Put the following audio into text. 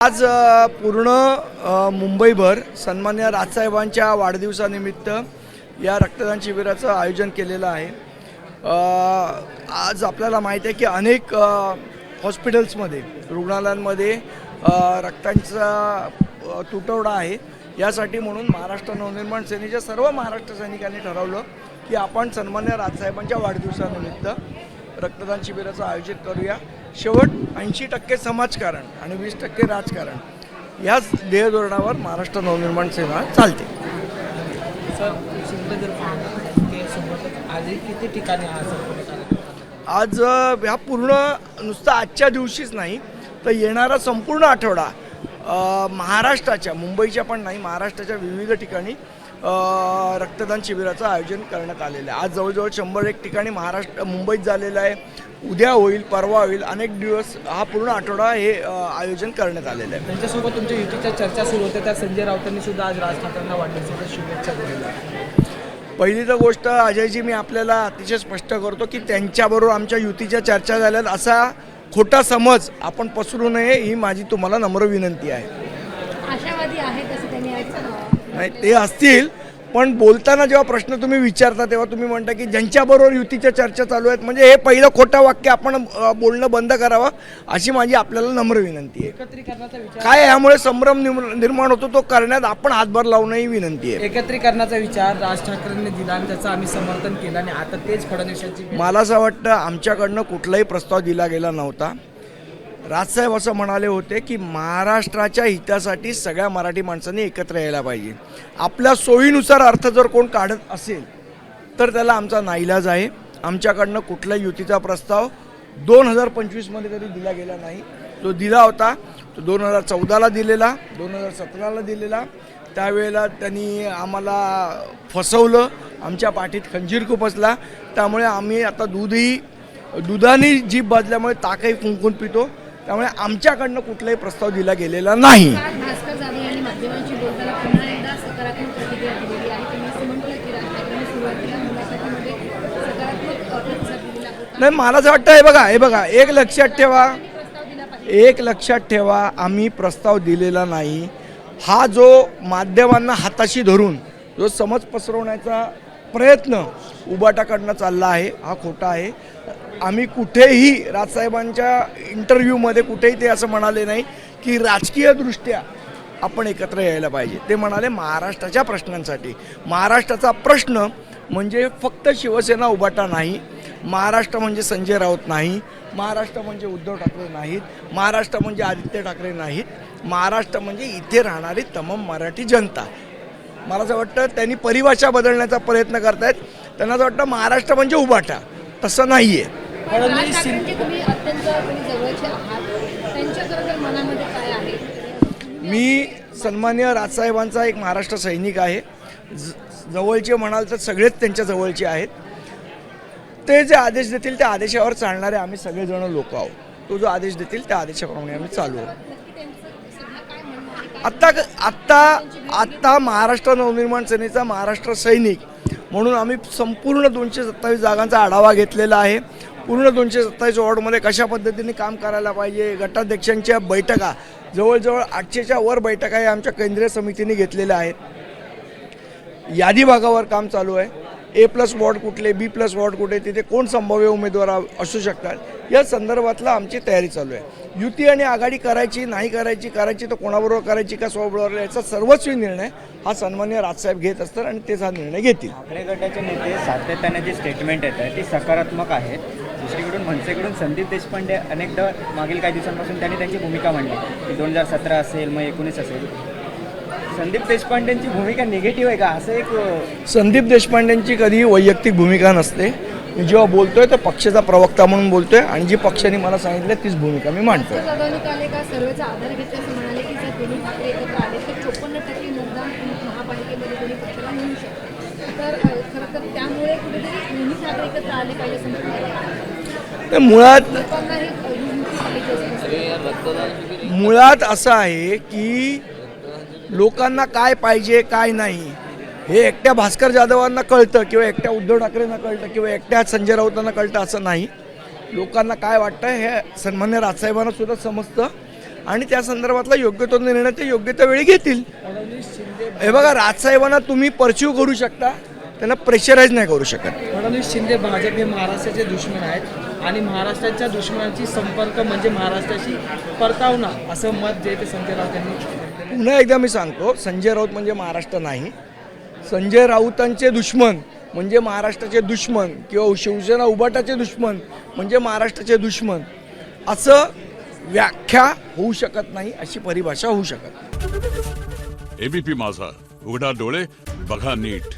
आज पूर्ण मुंबईभर सन्मान्य राजसाहेबांच्या वाढदिवसानिमित्त या रक्तदान शिबिराचं आयोजन केलेलं आहे। आज आपल्याला माहिती आहे की अनेक हॉस्पिटल्समध्ये रुग्णालयांमध्ये रक्तांचा तुटवडा आहे। यासाठी म्हणून महाराष्ट्र नवनिर्माण सेनेच्या सर्व महाराष्ट्र सैनिकांनी ठरवलं की आपण सन्मान्य राजसाहेबांच्या वाढदिवसानिमित्त रक्तदान शिबिराचं आयोजित करूया। शेवट 80% समाजकारण आणि 20% राजकारण याच ध्येयधोरणावर महाराष्ट्र नवनिर्माण सेना चालते। आज ह्या पूर्ण नुसतं आजच्या दिवशीच नाही तर येणारा संपूर्ण आठवडा महाराष्ट्राच्या मुंबईच्या पण नाही महाराष्ट्राच्या विविध ठिकाणी रक्तदान शिबिराचं आयोजन करण्यात आलेलं आहे। आज जवळजवळ 101 ठिकाणी मुंबईत झालेलं आहे। उद्या होईल, परवा होईल, अनेक दिवस हा पूर्ण आठवडा हे आयोजन करण्यात आलेलं आहे। त्यांच्यासोबत तुमच्या युतीच्या चर्चा सुरू होत्या, त्या संजय राऊतांनी सुद्धा आज राज ठाकरेंना वाढदिवसाच्या शुभेच्छा दिल्या। पहिली तर गोष्ट अजयजी मी आपल्याला अतिशय स्पष्ट करतो की त्यांच्याबरोबर आमच्या युतीच्या चर्चा झाल्यात असा खोटा समज आपण पसरू नये ही माझी तुम्हाला नम्र विनंती आहे। आशावादी आहेत असं त्यांनी नाही ते असतील, पण बोलताना जेव्हा प्रश्न तुम्ही विचारता तेव्हा तुम्ही म्हणता की ज्यांच्याबरोबर युतीच्या चर्चा चालू आहेत, म्हणजे हे पहिलं खोटं वाक्य आपण बोलणं बंद करावं अशी माझी आपल्याला नम्र विनंती आहे। एकत्रीकरणाचा विचार काय यामुळे संभ्रम निर्माण होतो तो करण्यात आपण हातभार लावणं ही विनंती आहे। एकत्रीकरणाचा विचार राज ठाकरेंनी दिला आणि त्याचं आम्ही समर्थन केलं आणि आता तेच फडणवीसांची मला असं वाटतं आमच्याकडनं कुठलाही प्रस्ताव दिला गेला नव्हता। राजसाहेब असं म्हणाले होते की महाराष्ट्राच्या हितासाठी सगळ्या मराठी माणसांनी एकत्र यायला पाहिजे। आपल्या सोयीनुसार अर्थ जर कोण काढत असेल तर त्याला आमचा नाईलाज आहे। आमच्याकडनं कुठल्याही युतीचा प्रस्ताव 2025मध्ये तरी दिला गेला नाही। जो दिला होता तो 2014ला दिलेला, 2017ला दिलेला। त्यावेळेला त्यांनी आम्हाला फसवलं, आमच्या पाठीत खंजीर खुपसला। त्यामुळे आम्ही आता दुधाने जीभ भाजल्यामुळे ताकही फुंकून पितो। त्यामुळे आमच्याकडनं कुठलाही प्रस्ताव दिला गेलेला नाही। भास्कर जाधव यांनी माध्यमांशी बोलताना पुन्हा एकदा सकारात्मक प्रतिक्रिया दिलेली आहे। त्यांनी असं म्हटलं की राज ठाकरेंनी सुरुवातीला मुलाखतीमध्ये सकारात्मक प्रतिसाद दिलेला होता। नाही मला असं वाटतं हे बघा एक लक्षात ठेवा आम्ही प्रस्ताव दिलेला नाही। हा जो माध्यमांना हाताशी धरून जो समज पसरवण्याचा प्रयत्न उबाटाकडनं चालला आहे हा खोटा आहे। आम्ही कुठेही राजसाहेबांच्या इंटरव्ह्यूमध्ये कुठेही ते असं म्हणाले नाही की राजकीयदृष्ट्या आपण एकत्र यायला पाहिजे। ते म्हणाले महाराष्ट्राच्या प्रश्नांसाठी। महाराष्ट्राचा प्रश्न म्हणजे फक्त शिवसेना उबाटा नाही, महाराष्ट्र म्हणजे संजय राऊत नाही, महाराष्ट्र म्हणजे उद्धव ठाकरे नाहीत, महाराष्ट्र म्हणजे आदित्य ठाकरे नाहीत, महाराष्ट्र म्हणजे इथे राहणारी तमाम मराठी जनता। मला असं वाटतं त्यांनी परिभाषा बदलण्याचा प्रयत्न करतायत। त्यांना असं वाटतं महाराष्ट्र म्हणजे उबाटा, तसं नाही आहे। तुम्ही अत्यंत जवळचे आहात, त्यांच्या मनामध्ये काय आहे? मी सन्मान्य राजसाहेबांचा एक महाराष्ट्र सैनिक आहे। जवळचे म्हणाल तर सगळेच त्यांच्या जवळचे आहेत। ते जे आदेश देतील त्या आदेशावर चालणारे आम्ही सगळेजण लोक आहोत। तो जो आदेश देतील त्या आदेशाप्रमाणे आम्ही चालू आहोत। आत्ता महाराष्ट्र नवनिर्माण सेनेचा महाराष्ट्र सैनिक म्हणून आम्ही संपूर्ण 227 जागांचा आढावा घेतलेला आहे। पूर्ण 227 वॉर्डमध्ये कशा पद्धतीने काम करायला पाहिजे, गटाध्यक्षांच्या बैठका जवळजवळ 800च्या वर बैठका या आमच्या केंद्रीय समितीने घेतलेल्या आहेत। यादी भागावर काम चालू आहे। A+ वॉर्ड कुठले, B+ वॉर्ड कुठे, तिथे कोण संभाव्य उमेदवार असू शकतात या संदर्भातला आमची तयारी चालू आहे। युती आणि आघाडी करायची नाही करायची तर कोणाबरोबर करायची का स्वबरोबर याचा सर्वस्वी निर्णय हा सन्मान्य राजसाहेब घेत असतात आणि तेच हा निर्णय घेतील। ठाकरे गटाचे नेते सातत्याने जी स्टेटमेंट येत आहे ती सकारात्मक आहेत। दुसरीकडून मनसेकडून संदीप देशपांडे अनेकदा मागील काही दिवसांपासून त्यांनी त्यांची भूमिका मांडली की 2017 असेल मग 19 असेल। संदीप देशपांडेंची भूमिका निगेटिव्ह आहे का? असं एक संदीप देशपांडेंची कधी वैयक्तिक भूमिका नसते। मी जेव्हा बोलतोय तर पक्षाचा प्रवक्ता म्हणून बोलतोय आणि जी पक्षाने मला सांगितलं तीच भूमिका मी मांडतोय। सर्वेचा आधार घेतल्याचं म्हणाले की जर दोन्ही ठाकरे एकत्र आले तर 54% मतदान महापालिकेमध्ये दोन्ही पक्षाला मिळू शकतं। तर खरं तर त्यामुळे कुठेतरी दोन्ही ठाकरे एकत्र आले पाहिजे असं मुळात असं आहे की लोकांना काय पाहिजे काय नाही हे एकट्या भास्कर जाधवांना कळतं किंवा एकट्या उद्धव ठाकरेंना कळतं किंवा एकट्या संजय राऊतांना कळतं असं नाही। लोकांना काय वाटतं हे सन्मान्य राजसाहेबांना सुद्धा समजतं आणि त्या संदर्भातला योग्य तो निर्णय ते योग्य त्या वेळी घेतील. फडणवीस शिंदे हे बघा, राजसाहेबांना तुम्ही परस्यू करू शकता, त्यांना प्रेशराईज नाही करू शकत. फडणवीस शिंदे भाजप हे महाराष्ट्राचे दुश्मन आहेत आणि महाराष्ट्राच्या दुश्मनांची संपर्क म्हणजे महाराष्ट्राशी परतावणा, असं मत जे ते संजय राऊत यांनी. पुन्हा एकदा मी सांगतो, संजय राऊत म्हणजे महाराष्ट्र नाही. संजय राऊतांचे दुश्मन म्हणजे महाराष्ट्राचे दुश्मन, किंवा शिवसेना उबाटाचे दुश्मन म्हणजे महाराष्ट्राचे दुश्मन, असं व्याख्या होऊ शकत नाही, अशी परिभाषा होऊ शकत. एबीपी माझा, उघडा डोळे बघा नीट.